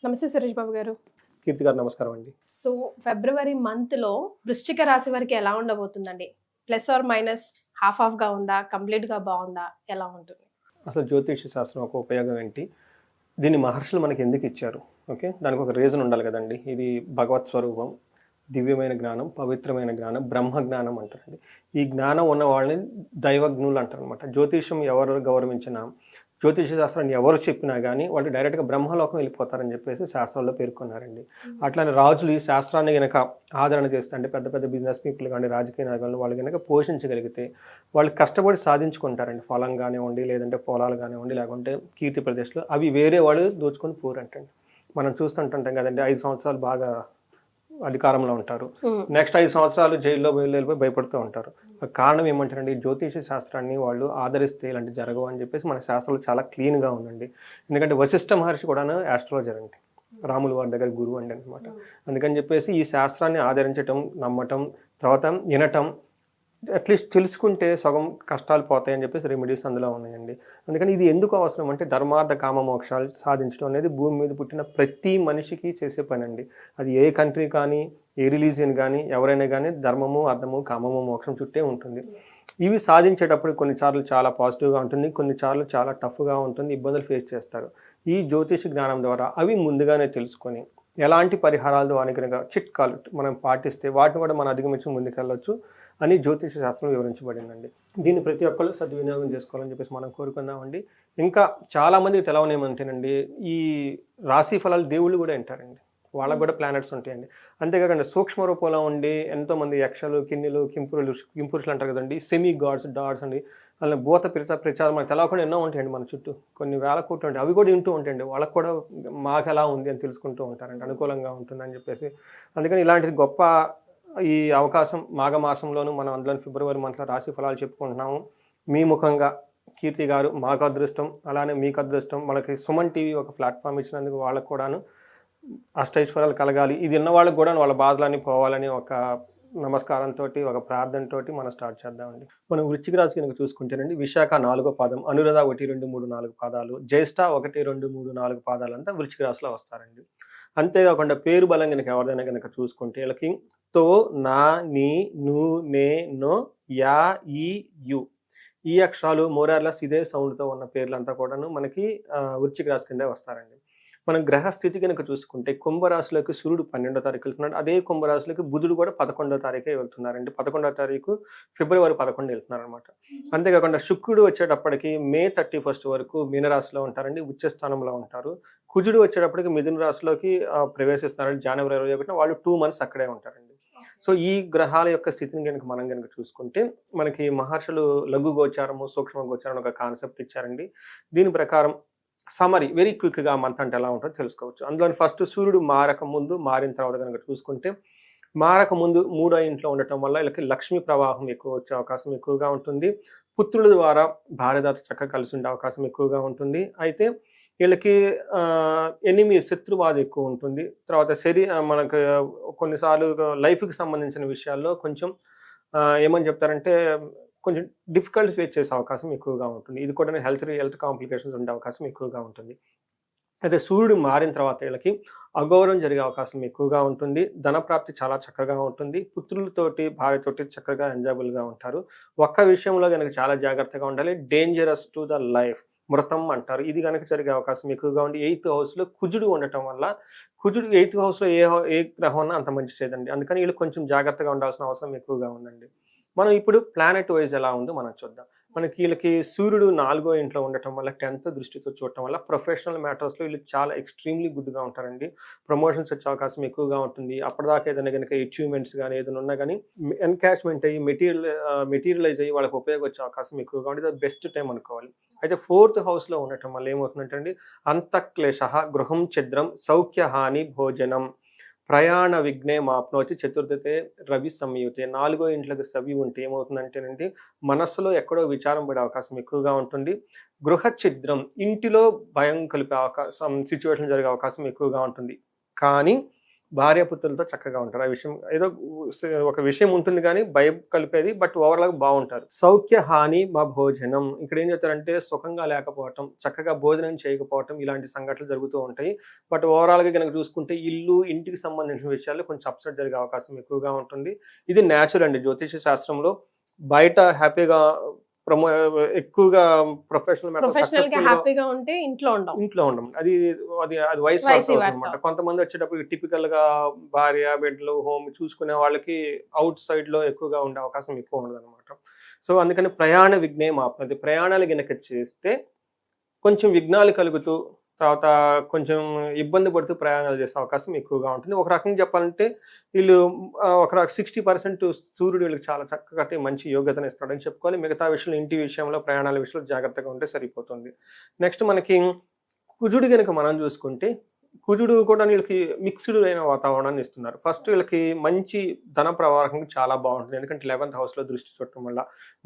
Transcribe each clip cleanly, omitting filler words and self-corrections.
నమస్తే సురేష్ బాబు గారు. కీర్తి గారు నమస్కారం అండి. సో, ఫిబ్రవరి మంత్‌లో వృశ్చిక రాశి వారికి ఎలా ఉండబోతుందండి? ప్లస్ ఆర్ మైనస్ హాఫ్‌గా ఉందా? కంప్లీట్‌గా బావుందా? ఎలా ఉంటుంది? అసలు జ్యోతిష శాస్త్రం ఒక ఉపయోగం ఏంటి? దీన్ని మహర్షులు మనకి ఎందుకు ఇచ్చారు? ఓకే. దానికి ఒక రీజన్ ఉండాలి కదండీ. ఇది భగవత్ స్వరూపం, దివ్యమైన జ్ఞానం, పవిత్రమైన జ్ఞానం, బ్రహ్మ జ్ఞానం అంటారండి. ఈ జ్ఞానం ఉన్న వాళ్ళని దైవజ్ఞులు అంటారనమాట. జ్యోతిషం ఎవరు గౌరవించినా, జ్యోతిష శాస్త్రాన్ని ఎవరు చెప్పినా కానీ వాళ్ళు డైరెక్ట్గా బ్రహ్మలోకం వెళ్ళిపోతారని చెప్పేసి శాస్త్రంలో పేర్కొన్నారండి. అట్లానే రాజులు ఈ శాస్త్రాన్ని గనక ఆదరణ చేస్తే, అంటే పెద్ద పెద్ద బిజినెస్ పీపుల్ కానీ, రాజకీయ నాయకులు వాళ్ళు కనుక పోషించగలిగితే వాళ్ళు కష్టపడి సాధించుకుంటారండి. ఫలం కానివ్వండి, లేదంటే పొలాలు కానివ్వండి, లేకుంటే కీర్తి ప్రదేశాలు అవి వేరే వాళ్ళు దోచుకొని పోరంటండి. మనం చూస్తుంటుంటాం కదండి, 5 సంవత్సరాలు బాగా అధికారంలో ఉంటారు, నెక్స్ట్ 5 సంవత్సరాలు జైల్లో వెళ్ళిపోయి భయపడుతూ ఉంటారు. కారణం ఏమంటారండి, జ్యోతిష శాస్త్రాన్ని వాళ్ళు ఆదరిస్తే ఇలాంటి జరగవు అని చెప్పేసి మన శాస్త్రాలు చాలా క్లీన్గా ఉందండి. ఎందుకంటే వశిష్ఠ మహర్షి కూడా ఆస్ట్రాలజర్ అండి, రాములు వారి దగ్గర గురువు అండి అనమాట. అందుకని చెప్పేసి ఈ శాస్త్రాన్ని ఆదరించటం, నమ్మటం, తర్వాత వినటం, అట్లీస్ట్ తెలుసుకుంటే సగం కష్టాలు పోతాయని చెప్పేసి రెమెడీస్ అందులో ఉన్నాయండి. అందుకని ఇది ఎందుకు అవసరం అంటే, ధర్మార్థ కామ మోక్షాలు సాధించడం అనేది భూమి మీద పుట్టిన ప్రతి మనిషికి చేసే పని అండి. అది ఏ కంట్రీ కానీ, ఏ రిలీజియన్ కానీ, ఎవరైనా కానీ ధర్మము, అర్థము, కామము, మోక్షం చుట్టే ఉంటుంది. ఇవి సాధించేటప్పుడు కొన్నిసార్లు చాలా పాజిటివ్గా ఉంటుంది, కొన్నిసార్లు చాలా టఫ్గా ఉంటుంది, ఇబ్బందులు ఫేస్ చేస్తారు. ఈ జ్యోతిష జ్ఞానం ద్వారా అవి ముందుగానే తెలుసుకొని ఎలాంటి పరిహారాలు ద్వారా కనుక చిట్కాలు మనం పాటిస్తే వాటిని కూడా మనం అధిగమించి ముందుకెళ్ళొచ్చు అని జ్యోతిష శాస్త్రం వివరించబడిందండి. దీన్ని ప్రతి ఒక్కళ్ళు సద్వినియోగం చేసుకోవాలని చెప్పేసి మనం కోరుకుందామండి. ఇంకా చాలామందికి తెలవనేమంటేనండి, ఈ రాశి ఫలాలు దేవుళ్ళు కూడా వింటారండి, వాళ్ళకు కూడా ప్లానెట్స్ ఉంటాయండి. అంతేకాకుండా సూక్ష్మ రూపంలో ఉండి ఎంతోమంది యక్షలు, కిన్నెలు, కింపురుషులు అంటారు కదండి, సెమీ గాడ్స్, డాడ్స్ అండి, అలా భూత ప్రచారం మనకు తెలవకుండా ఎన్నో ఉంటాయండి మన చుట్టూ, కొన్ని వేల కోట్లు ఉంటాయి. అవి కూడా వింటూ ఉంటాయండి, వాళ్ళకు కూడా మాకు ఎలా ఉంది అని తెలుసుకుంటూ ఉంటారండి, అనుకూలంగా ఉంటుందని చెప్పేసి. అందుకని ఇలాంటిది గొప్ప ఈ అవకాశం మాఘమాసంలోనూ మనం అందులో ఫిబ్రవరి మంత్లో రాశి ఫలాలు చెప్పుకుంటున్నాము. మీ ముఖంగా కీర్తి గారు మాకు అదృష్టం, అలానే మీకు అదృష్టం. మనకి సుమన్ టీవీ ఒక ప్లాట్ఫామ్ ఇచ్చినందుకు వాళ్ళకు కూడాను అష్టైశ్వర్యాలు కలగాలి, ఇది ఉన్న వాళ్ళకి కూడా వాళ్ళ బాధలన్నీ పోవాలని ఒక నమస్కారంతో, ఒక ప్రార్థనతో మనం స్టార్ట్ చేద్దామండి. మనం వృశ్చిక రాశి కనుక చూసుకుంటేనండి, విశాఖ 4వ పాదం, అనురాధ 1, 2, 3, 4 పాదాలు, జ్యేష్ఠ 1, 2, 3, 4 పాదాలు అంతా వృశ్చిక రాశిలో వస్తారండి. అంతేకాకుండా పేరు బలం కనుక ఎవరిదైనా కనుక చూసుకుంటే వీళ్ళకి తో, నా, నీ, ను, నే, నో, యా, ఈ, యు ఈ అక్షరాలు మోరార్లెస్ ఇదే సౌండ్తో ఉన్న పేర్లంతా కూడాను మనకి వృశ్చిక రాశి కిందే వస్తారండి. మనం గ్రహస్థితి కనుక చూసుకుంటే కుంభరాశిలోకి సూర్యుడు 12వ తారీఖు వెళ్తున్నాడు, అదే కుంభరాశిలోకి బుధుడు కూడా 11వ తారీఖే వెళ్తున్నారండి. 11వ తారీఖు ఫిబ్రవరి 11 వెళ్తున్నారు అనమాట. అంతేకాకుండా శుక్రుడు వచ్చేటప్పటికి మే 31 వరకు మీనరాశిలో ఉంటారండి, ఉచ్చ స్థానంలో ఉంటారు. కుజుడు వచ్చేటప్పటికి మిథున రాశిలోకి ప్రవేశిస్తున్నారండి జనవరి 21. వాళ్ళు 2 months అక్కడే ఉంటారండి. సో ఈ గ్రహాల యొక్క స్థితిని కనుక మనం కనుక చూసుకుంటే మనకి మహర్షులు లఘు గోచారము, సూక్ష్మ గోచారం ఒక కాన్సెప్ట్ ఇచ్చారండి. దీని ప్రకారం సమరీ వెరీ క్విక్గా మంత్ అంటే ఎలా ఉంటుందో తెలుసుకోవచ్చు. అందులో ఫస్ట్ సూర్యుడు మారక ముందు, మారిన తర్వాత కనుక చూసుకుంటే, మారక ముందు 3వ ఇంట్లో ఉండటం వల్ల వీళ్ళకి లక్ష్మీ ప్రవాహం ఎక్కువ వచ్చే అవకాశం ఎక్కువగా ఉంటుంది. పుత్రుల ద్వారా భార్యదాత చక్కగా కలిసి ఉండే అవకాశం ఎక్కువగా ఉంటుంది. అయితే వీళ్ళకి శత్రువాదం ఎక్కువ ఉంటుంది. తర్వాత మనకు కొన్నిసార్లు లైఫ్కి సంబంధించిన విషయాల్లో కొంచెం ఏమని చెప్తారంటే, కొంచెం డిఫికల్ట్ ఫేస్ చేసే అవకాశం ఎక్కువగా ఉంటుంది. ఇది కూడా హెల్త్ కాంప్లికేషన్స్ ఉండే అవకాశం ఎక్కువగా ఉంటుంది. అయితే సూర్యుడు మారిన తర్వాత వీళ్ళకి అగౌరవం జరిగే అవకాశం ఎక్కువగా ఉంటుంది. ధనప్రాప్తి చాలా చక్కగా ఉంటుంది. పుత్రులతోటి, భార్యతోటి చక్కగా ఎంజాయబుల్గా ఉంటారు. ఒక్క విషయంలో కనుక చాలా జాగ్రత్తగా ఉండాలి, డేంజరస్ టు ద లైఫ్, మృతం అంటారు. ఇది కనుక జరిగే అవకాశం ఎక్కువగా ఉంది. 8th హౌస్లో కుజుడు ఉండటం వల్ల, కుజుడు 8th హౌస్లో ఏ గ్రహం ఉన్నా అంత మంచి చేయదండి. అందుకని వీళ్ళు కొంచెం జాగ్రత్తగా ఉండాల్సిన అవసరం ఎక్కువగా ఉందండి. మనం ఇప్పుడు ప్లానెట్ వైజ్ ఎలా ఉందో మనం చూద్దాం. మనకి వీళ్ళకి సూర్యుడు 4వ ఇంట్లో ఉండటం వల్ల, 10th దృష్టితో చూడటం వల్ల ప్రొఫెషనల్ మ్యాటర్స్లో వీళ్ళు చాలా ఎక్స్ట్రీమ్లీ గుడ్గా ఉంటారండి. ప్రమోషన్స్ వచ్చే అవకాశం ఎక్కువగా ఉంటుంది. అప్పటిదాకా ఏదైనా కనుక అచీవ్మెంట్స్ కానీ ఏదైనా ఉన్నా కానీ ఎన్కాష్మెంట్ అయ్యి మెటీరియలైజ్ అయ్యి వాళ్ళకి ఉపయోగం వచ్చే అవకాశం ఎక్కువగా ఉంటుంది. అది బెస్ట్ టైం అనుకోవాలి. అయితే 4th హౌస్లో ఉండటం వల్ల ఏమవుతుందంటే అండి, అంతఃక్లేశ, గృహం ఛిద్రం, సౌఖ్యహాని, భోజనం, ప్రయాణ విఘ్నే మాప్నోతి, చతుర్థతే రవి సంయుతే. 4వ ఇంట్లోకి రవి ఉంటే ఏమవుతుందంటేనండి, మనస్సులో ఎక్కడో విచారం పడే అవకాశం ఎక్కువగా ఉంటుంది. గృహ ఛిద్రం, ఇంటిలో భయం కలిపే అవకాశం, సిచ్యువేషన్ జరిగే అవకాశం ఎక్కువగా ఉంటుంది. కానీ భార్యాపుత్రులతో చక్కగా ఉంటారు. ఆ విషయం ఏదో ఒక విషయం ఉంటుంది కానీ భయం కలిపేది, బట్ ఓవరాల్గా బాగుంటారు. సౌఖ్య హాని మా భోజనం, ఇక్కడ ఏం చెప్తారంటే సుఖంగా లేకపోవటం, చక్కగా భోజనం చేయకపోవటం, ఇలాంటి సంఘటనలు జరుగుతూ ఉంటాయి. బట్ ఓవరాల్గా కనుక చూసుకుంటే ఇంటికి సంబంధించిన విషయాల్లో కొంచెం అప్సెట్ జరిగే అవకాశం ఎక్కువగా ఉంటుంది. ఇది న్యాచురల్ అండి జ్యోతిష శాస్త్రంలో. బయట హ్యాపీగా ఎక్కువగా ప్రొఫెషనల్ గా హ్యాపీగా ఉంటే ఇంట్లో ఉండం అది అది అది వయసు అనమాట. కొంతమంది వచ్చేటప్పుడు టిపికల్ గా భార్య బిడ్డలు హోమ్ చూసుకునే వాళ్ళకి అవుట్ సైడ్ లో ఎక్కువగా ఉండే అవకాశం ఎక్కువ ఉండదు అనమాట. సో అందుకని ప్రయాణ విఘ్నం ఆపనది. ప్రయాణాలు గనక చేస్తే కొంచెం విఘ్నాలు కలుగుతూ తర్వాత కొంచెం ఇబ్బంది పడుతూ ప్రయాణాలు చేసే అవకాశం ఎక్కువగా ఉంటుంది. ఒక రకంగా చెప్పాలంటే వీళ్ళు ఒక 60% సూర్యుడు వీళ్ళకి చాలా చక్కగా మంచి యోగ్యతను ఇస్తాడని చెప్పుకోవాలి. మిగతా విషయంలో ఇంటి విషయంలో ప్రయాణాల విషయంలో జాగ్రత్తగా ఉంటే సరిపోతుంది. నెక్స్ట్ మనకి కుజుడు కనుక మనం చూసుకుంటే కుజుడు కూడా వీళ్ళకి మిక్స్డ్ అయిన వాతావరణాన్ని ఇస్తున్నారు. ఫస్ట్ వీళ్ళకి మంచి ధన ప్రవాహం చాలా బాగుంటుంది. ఎందుకంటే 11th హౌస్లో దృష్టి చూడటం వల్ల,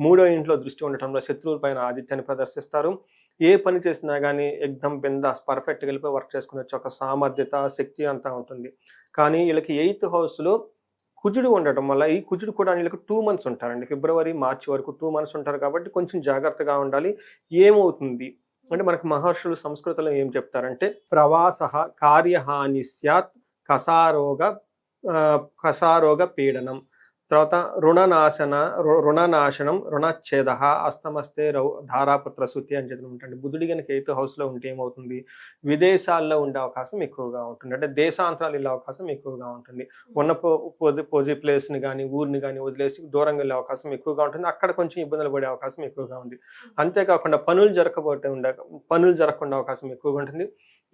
3వ ఇంట్లో దృష్టి ఉండటంలో శత్రువుల పైన ఆధిత్యాన్ని ప్రదర్శిస్తారు. ఏ పని చేసినా కానీ ఎగ్దమ్ బిందాస్ పర్ఫెక్ట్ వెళ్ళిపోయి వర్క్ చేసుకునే ఒక సామర్థ్యత శక్తి అంతా ఉంటుంది. కానీ వీళ్ళకి 8th హౌస్లో కుజుడు ఉండటం వల్ల, ఈ కుజుడు కూడా వీళ్ళకి 2 months ఉంటారండి. ఫిబ్రవరి మార్చి వరకు 2 months ఉంటారు. కాబట్టి కొంచెం జాగ్రత్తగా ఉండాలి. ఏమవుతుంది అంటే మనకు మహర్షులు సంస్కృతంలో ఏం చెప్తారంటే ప్రవాస కార్యహాని స్యాత్ కసారోగ పీడనం, తర్వాత రుణనాశనం రుణచ్ఛేద అస్తమస్తే ధారాపుత్ర శుద్ధి అని చెప్పి ఉంటుంది. బుధుడి కనుక 8th హౌస్లో ఉంటే ఏమవుతుంది, విదేశాల్లో ఉండే అవకాశం ఎక్కువగా ఉంటుంది. అంటే దేశాంతరాలు వెళ్ళే అవకాశం ఎక్కువగా ఉంటుంది. ఉన్న పోజీ ప్లేస్ని కానీ ఊరిని కానీ వదిలేసి దూరంగా వెళ్ళే అవకాశం ఎక్కువగా ఉంటుంది. అక్కడ కొంచెం ఇబ్బందులు పడే అవకాశం ఎక్కువగా ఉంది. అంతేకాకుండా పనులు జరగకుండా అవకాశం ఎక్కువగా ఉంటుంది.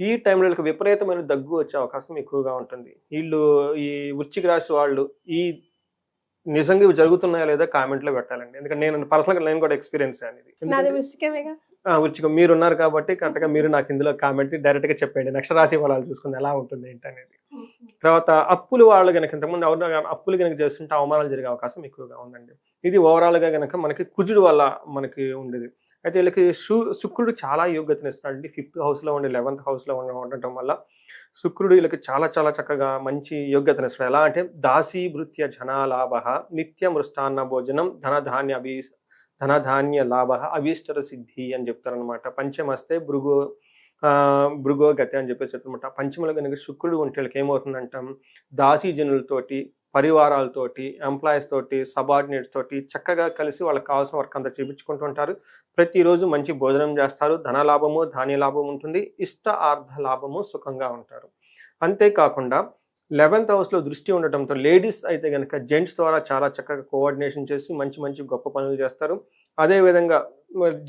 ఈ టైంలో వీళ్ళకి విపరీతమైన దగ్గు వచ్చే అవకాశం ఎక్కువగా ఉంటుంది. వీళ్ళు ఈ వృశ్చిక రాశి వాళ్ళు ఈ నిజంగా ఇవి జరుగుతున్నాయా లేదా కామెంట్లో పెట్టాలండి. ఎందుకంటే నేను కూడా ఎక్స్పీరియన్స్ అనేది. వృశ్చికం మీరున్నారు కాబట్టి కరెక్ట్గా మీరు నాకు ఇందులో కామెంట్ డైరెక్ట్గా చెప్పండి. నక్షరాశి ఫలాలు చూసుకుని ఎలా ఉంటుంది ఏంటి అనేది. తర్వాత అప్పులు వాళ్ళు కనుక ఇంతకుముందు అప్పులు కనుక చేస్తుంటే అవమానాలు జరిగే అవకాశం ఎక్కువగా ఉందండి. ఇది ఓవరాల్గా కనుక మనకి కుజుడు వల్ల మనకి ఉండేది. అయితే వీళ్ళకి శుక్రుడు చాలా యోగ్యతను ఇస్తున్నాడు. 5th హౌస్లో ఉండి 11th హౌస్లో ఉండటం వల్ల శుక్రుడు వీళ్ళకి చాలా చాలా చక్కగా మంచి యోగ్యతను ఇస్తాడు. ఎలా అంటే దాసీభృత్య జనాలాభ నిత్య మృష్టాన్న భోజనం ధనధాన్య లాభ అభీష్టర సిద్ధి అని చెప్తారనమాట. పంచమస్తే భృగో గతి అని చెప్పేసి చెప్తారనమాట. పంచమలో కనుక శుక్రుడు ఉంటే వీళ్ళకి ఏమవుతుందంటాం, దాసీ జనులతోటి, పరివారాలతోటి, ఎంప్లాయీస్ తోటి, సబార్డినేట్స్ తోటి చక్కగా కలిసి వాళ్ళకి కావాల్సిన వర్క్ అంతా చేయించుకుంటూ ఉంటారు. ప్రతిరోజు మంచి భోజనం చేస్తారు. ధన లాభము ధాన్య లాభం ఉంటుంది. ఇష్ట ఆర్థ లాభము సుఖంగా ఉంటారు. అంతేకాకుండా 11th హౌస్లో దృష్టి ఉండటంతో లేడీస్ అయితే కనుక జెంట్స్ ద్వారా చాలా చక్కగా కోఆర్డినేషన్ చేసి మంచి మంచి గొప్ప పనులు చేస్తారు. అదేవిధంగా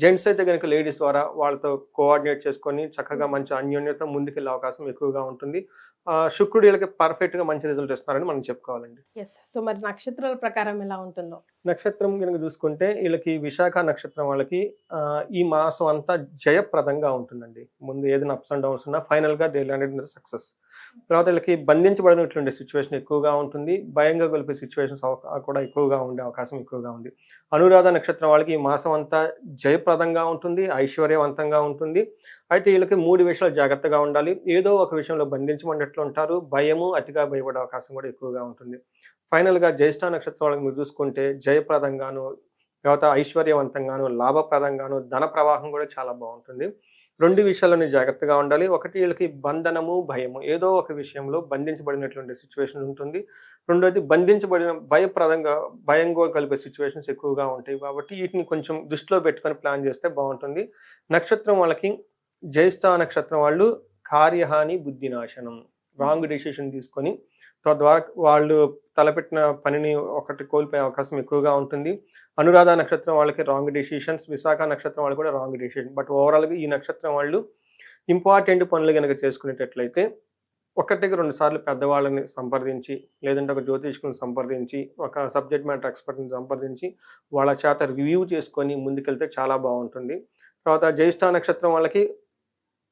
జెంట్స్ అయితే కనుక లేడీస్ ద్వారా వాళ్ళతో కోఆర్డినేట్ చేసుకొని చక్కగా మంచి అన్యోన్యత ముందుకెళ్ళే అవకాశం ఎక్కువగా ఉంటుంది. శుక్రుడు వీళ్ళకి పర్ఫెక్ట్గా మంచి రిజల్ట్ ఇస్తున్నారని మనం చెప్పుకోవాలండి. సో మరి నక్షత్రాల ప్రకారం ఎలా ఉంటుందో, నక్షత్రం కనుక చూసుకుంటే వీళ్ళకి విశాఖ నక్షత్రం వాళ్ళకి ఈ మాసం అంతా జయప్రదంగా ఉంటుందండి. ముందు ఏదైనా అప్స్ అండ్ డౌన్స్ ఉన్నా ఫైనల్గా they landed in the success. తర్వాత వీళ్ళకి బంధించబడినటువంటి సిచ్యువేషన్ ఎక్కువగా ఉంటుంది. భయంగా గొలిపే సిచ్యువేషన్స్ కూడా ఎక్కువగా ఉండే అవకాశం ఎక్కువగా ఉంది. అనురాధ నక్షత్రం వాళ్ళకి ఈ మాసం అంతా జయప్రదంగా ఉంటుంది, ఐశ్వర్యవంతంగా ఉంటుంది. అయితే వీళ్ళకి 3 విషయాలు జాగ్రత్తగా ఉండాలి. ఏదో ఒక విషయంలో బంధించబడినట్లు ఉంటారు. భయము, అతిగా భయపడే అవకాశం కూడా ఎక్కువగా ఉంటుంది. ఫైనల్గా జ్యేష్ఠ నక్షత్రం వాళ్ళకి మీరు చూసుకుంటే జయప్రదంగాను, తర్వాత ఐశ్వర్యవంతంగాను, లాభప్రదంగాను, ధన ప్రవాహం కూడా చాలా బాగుంటుంది. 2 విషయాలని జాగ్రత్తగా ఉండాలి. ఒకటి వీళ్ళకి బంధనము, భయము, ఏదో ఒక విషయంలో బంధించబడినటువంటి సిచ్యువేషన్ ఉంటుంది. రెండోది భయంగా కలిపే సిచ్యువేషన్స్ ఎక్కువగా ఉంటాయి. కాబట్టి వీటిని కొంచెం దృష్టిలో పెట్టుకొని ప్లాన్ చేస్తే బాగుంటుంది. నక్షత్రం వాళ్ళకి జ్యేష్ఠ నక్షత్రం వాళ్ళు కార్యహాని బుద్ధినాశనం, రాంగ్ డెసిషన్ తీసుకొని తద్వారా వాళ్ళు తలపెట్టిన పనిని ఒకటి కోల్పోయే అవకాశం ఎక్కువగా ఉంటుంది. అనురాధ నక్షత్రం వాళ్ళకి రాంగ్ డెసిషన్స్, విశాఖ నక్షత్రం వాళ్ళు కూడా రాంగ్ డెసిషన్. బట్ ఓవరాల్గా ఈ నక్షత్రం వాళ్ళు ఇంపార్టెంట్ పనులు కనుక చేసుకునేటట్లయితే 1-2 సార్లు పెద్దవాళ్ళని సంప్రదించి, లేదంటే ఒక జ్యోతిష్కుని సంప్రదించి, ఒక సబ్జెక్ట్ మ్యాటర్ ఎక్స్పర్ట్ని సంప్రదించి వాళ్ళ చేత రివ్యూ చేసుకొని ముందుకెళ్తే చాలా బాగుంటుంది. తర్వాత జ్యేష్ఠ నక్షత్రం వాళ్ళకి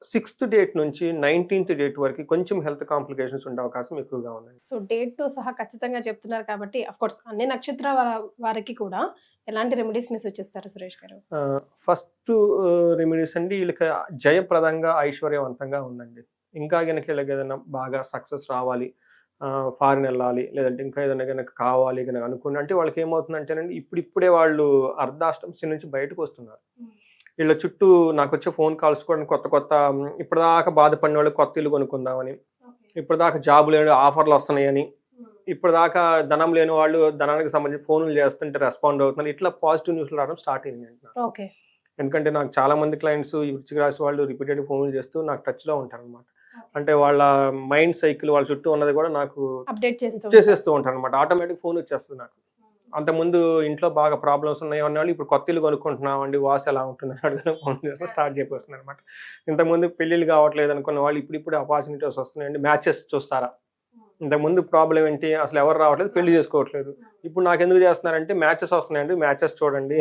6th డేట్ నుంచి 19th డేట్ వరకు కొంచెం హెల్త్ కాంప్లికేషన్స్ ఉండే అవకాశం ఎక్కువగా ఉంది. సో డేట్ తో సహా ఖచ్చితంగా చెప్తున్నారు కాబట్టి అఫ్ కోర్స్ అన్ని నక్షత్రాల వారికి కూడా ఎలాంటి రెమెడీస్ ని సూచిస్తారు సురేష్ గారు? ఫస్ట్ రెమెడీస్ అండి వీళ్ళకి జయప్రదంగా ఐశ్వర్యవంతంగా ఉందండి. ఇంకా కనుక వీళ్ళకి ఏదైనా బాగా సక్సెస్ రావాలి, ఫారిన్ వెళ్ళాలి, లేదంటే ఇంకా ఏదైనా కనుక కావాలి కనుక అనుకుని అంటే వాళ్ళకి ఏమవుతుందంటేనండి ఇప్పుడిప్పుడే వాళ్ళు అర్ధాష్టమ శని నుంచి బయటకు వస్తున్నారు. వీళ్ళ చుట్టూ నాకు వచ్చే ఫోన్ కాల్స్ కూడా కొత్త కొత్త ఇప్పటిదాకా బాధపడిన వాళ్ళు కొత్త ఇల్లు కొనుక్కుందామని, ఇప్పటిదాకా జాబ్ లేని ఆఫర్లు వస్తున్నాయని, ఇప్పటిదాకా ధనం లేని వాళ్ళు ధనానికి సంబంధించి ఫోన్లు చేస్తుంటే రెస్పాండ్ అవుతున్నారు. ఇట్లా పాజిటివ్ న్యూస్లు రావడం స్టార్ట్ అయింది అంటున్నారు. ఓకే. ఎందుకంటే నాకు చాలా మంది క్లయింట్స్ ఈ వృశ్చిక రాశి వాళ్ళు రిపీటెడ్ ఫోన్లు చేస్తూ నాకు టచ్లో ఉంటారనమాట. అంటే వాళ్ళ మైండ్ సైకిల్ వాళ్ళ చుట్టూ ఉన్నది కూడా నాకు అప్డేట్ చేసేస్తూ ఉంటారు అనమాట. ఆటోమేటిక్ ఫోన్ వచ్చేస్తుంది నాకు. అంతకుముందు ఇంట్లో బాగా ప్రాబ్లమ్స్ ఉన్నాయి అన్నవాళ్ళు ఇప్పుడు కొత్త ఇల్లు కొనుక్కుంటున్నామండి, వాసు ఎలా ఉంటుందని అడగడం ఫోన్ చేస్తే స్టార్ట్ చేయబోతుంది అనమాట. ఇంతకుముందు పెళ్ళిళ్ళు కావట్లేదు అనుకున్న వాళ్ళు ఇప్పుడు ఆపర్చునిటీస్ వస్తున్నాయండి, మ్యాచెస్ చూస్తారా. ఇంతకుముందు ప్రాబ్లం ఏంటి, అసలు ఎవరు రావట్లేదు, పెళ్లి చేసుకోవట్లేదు. ఇప్పుడు నాకు ఎందుకు చేస్తున్నారంటే మ్యాచెస్ వస్తున్నాయండి, మ్యాచెస్ చూడండి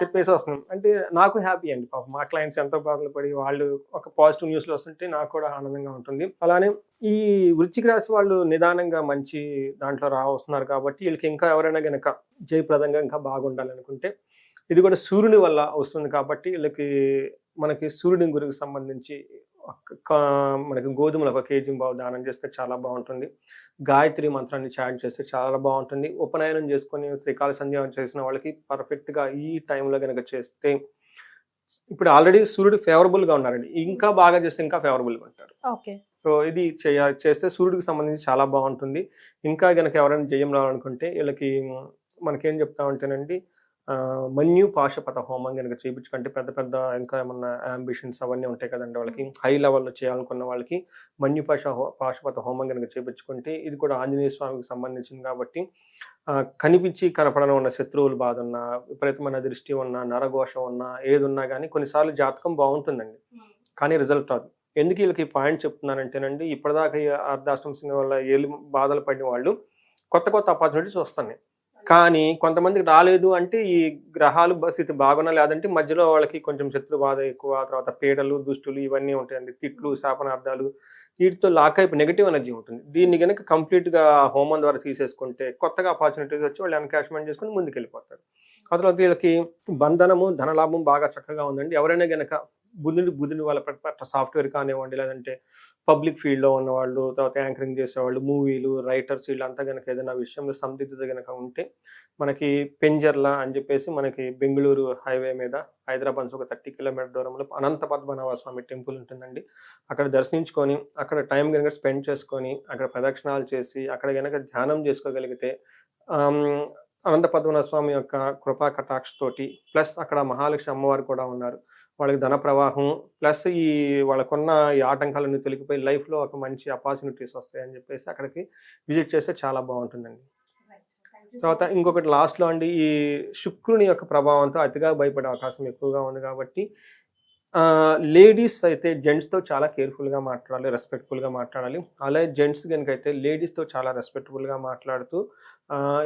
చెప్పేసి వస్తున్నాం. అంటే నాకు హ్యాపీ అండి. పాపం మా క్లయింట్స్ ఎంతో బాధలు పడి వాళ్ళు ఒక పాజిటివ్ న్యూస్లు వస్తుంటే నాకు కూడా ఆనందంగా ఉంటుంది. అలానే ఈ వృశ్చిక రాశి వాళ్ళు నిదానంగా మంచి దాంట్లో వస్తున్నారు కాబట్టి వీళ్ళకి ఇంకా ఎవరైనా గనక జయప్రదంగా ఇంకా బాగుండాలనుకుంటే ఇది కూడా సూర్యుని వల్ల వస్తుంది కాబట్టి వీళ్ళకి మనకి సూర్యుని గురికి సంబంధించి మనకి గోధుమలు 1 kg దానం చేస్తే చాలా బాగుంటుంది. గాయత్రి మంత్రాన్ని చాట్ చేస్తే చాలా బాగుంటుంది. ఉపనయనం చేసుకొని త్రికాల సంధ్యావం చేసిన వాళ్ళకి పర్ఫెక్ట్గా ఈ టైంలో కనుక చేస్తే ఇప్పుడు ఆల్రెడీ సూర్యుడు ఫేవరబుల్గా ఉన్నారండి, ఇంకా బాగా చేస్తే ఇంకా ఫేవరబుల్గా ఉంటారు. సో ఇది చేస్తే సూర్యుడికి సంబంధించి చాలా బాగుంటుంది. ఇంకా కనుక ఎవరైనా జయం రావాలనుకుంటే వీళ్ళకి మనకేం చెప్తామంటేనండి మన్యు పాశుపత హోమం కనుక చేయించుకుంటే పెద్ద పెద్ద ఇంకా ఏమన్నా అంబిషన్స్ అవన్నీ ఉంటాయి కదండి వాళ్ళకి, హై లెవెల్లో చేయాలనుకున్న వాళ్ళకి మన్యు పాశుపత హోమం కనుక చేయించుకుంటే ఇది కూడా ఆంజనేయ స్వామికి సంబంధించింది కాబట్టి కనిపించి కనపడన ఉన్న శత్రువులు బాధ ఉన్నా, విపరీతమైన దృష్టి ఉన్నా, నరఘోష ఉన్నా, ఏది ఉన్నా కానీ కొన్నిసార్లు జాతకం బాగుంటుందండి కానీ రిజల్ట్ రాదు. ఎందుకు వీళ్ళకి ఈ పాయింట్ చెప్తున్నానంటేనండి ఇప్పటిదాకా అర్ధాష్టమ శని వల్ల ఏళ్ళు బాధలు పడిన వాళ్ళు కొత్త కొత్త ఆపర్చునిటీస్ వస్తున్నాయి. కానీ కొంతమందికి రాలేదు అంటే ఈ గ్రహాలు స్థితి బాగున్నా, లేదంటే మధ్యలో వాళ్ళకి కొంచెం శత్రు బాధ ఎక్కువ, తర్వాత పీడలు దుష్టులు ఇవన్నీ ఉంటాయండి, తిట్లు శాపనార్థాలు, వీటితో లాక్ అయిపోయి నెగిటివ్ ఎనర్జీ ఉంటుంది. దీన్ని కనుక కంప్లీట్గా హోమం ద్వారా తీసేసుకుంటే కొత్తగా ఆపర్చునిటీస్ వచ్చి వాళ్ళు ఎన్కాష్మెంట్ చేసుకుని ముందుకు వెళ్ళిపోతారు. ఆ తర్వాత వీళ్ళకి బంధనము ధనలాభం బాగా చక్కగా ఉందండి. ఎవరైనా కనుక బుధుని వాళ్ళ సాఫ్ట్వేర్ కానివ్వండి, లేదంటే పబ్లిక్ ఫీల్డ్లో ఉన్నవాళ్ళు, తర్వాత యాంకరింగ్ చేసేవాళ్ళు, మూవీలు రైటర్స్, వీళ్ళంతా కనుక ఏదైనా విషయంలో సందిగ్ధత కనుక ఉంటే మనకి పెంజర్ల అని చెప్పేసి మనకి బెంగళూరు హైవే మీద హైదరాబాద్ నుంచి ఒక 30 కిలోమీటర్ దూరంలో అనంత పద్మనాభ స్వామి టెంపుల్ ఉంటుందండి. అక్కడ దర్శించుకొని అక్కడ టైం కనుక స్పెండ్ చేసుకొని అక్కడ ప్రదక్షిణాలు చేసి అక్కడ కనుక ధ్యానం చేసుకోగలిగితే అనంత పద్మనాభ స్వామి యొక్క కృపా కటాక్ష తోటి ప్లస్ అక్కడ మహాలక్ష్మి అమ్మవారు కూడా ఉన్నారు, వాళ్ళకి ధన ప్రవాహం ప్లస్ ఈ వాళ్ళకున్న ఈ ఆటంకాలన్నీ తొలగిపోయి లైఫ్లో ఒక మంచి ఆపర్చునిటీస్ వస్తాయని చెప్పేసి అక్కడికి విజిట్ చేస్తే చాలా బాగుంటుందండి. తర్వాత ఇంకొకటి లాస్ట్లో అండి, ఈ శుక్రుని యొక్క ప్రభావంతో అతిగా భయపడే అవకాశం ఎక్కువగా ఉంది కాబట్టి లేడీస్ అయితే జెంట్స్తో చాలా కేర్ఫుల్గా మాట్లాడాలి, రెస్పెక్ట్ఫుల్గా మాట్లాడాలి. అలాగే జెంట్స్ కనుక అయితే లేడీస్తో చాలా రెస్పెక్ట్ఫుల్గా మాట్లాడుతూ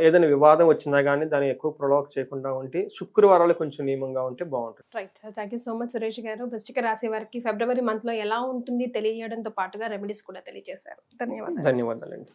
ఏదైనా వివాదం వచ్చినా కానీ దాన్ని ఎక్కువ ప్రొలాక్ చేయకుండా ఉంటే శుక్రవారాలు కొంచెం నియమంగా ఉంటే బాగుంటుంది. Right, thank you so much Suresh గారు. వృశ్చిక రాశి వారికి ఫిబ్రవరి మంత్లో ఎలా ఉంటుంది తెలియజేయడంతో పాటుగా రెమెడీస్ కూడా తెలియజేశారు. ధన్యవాదాలు. ధన్యవాదాలండి.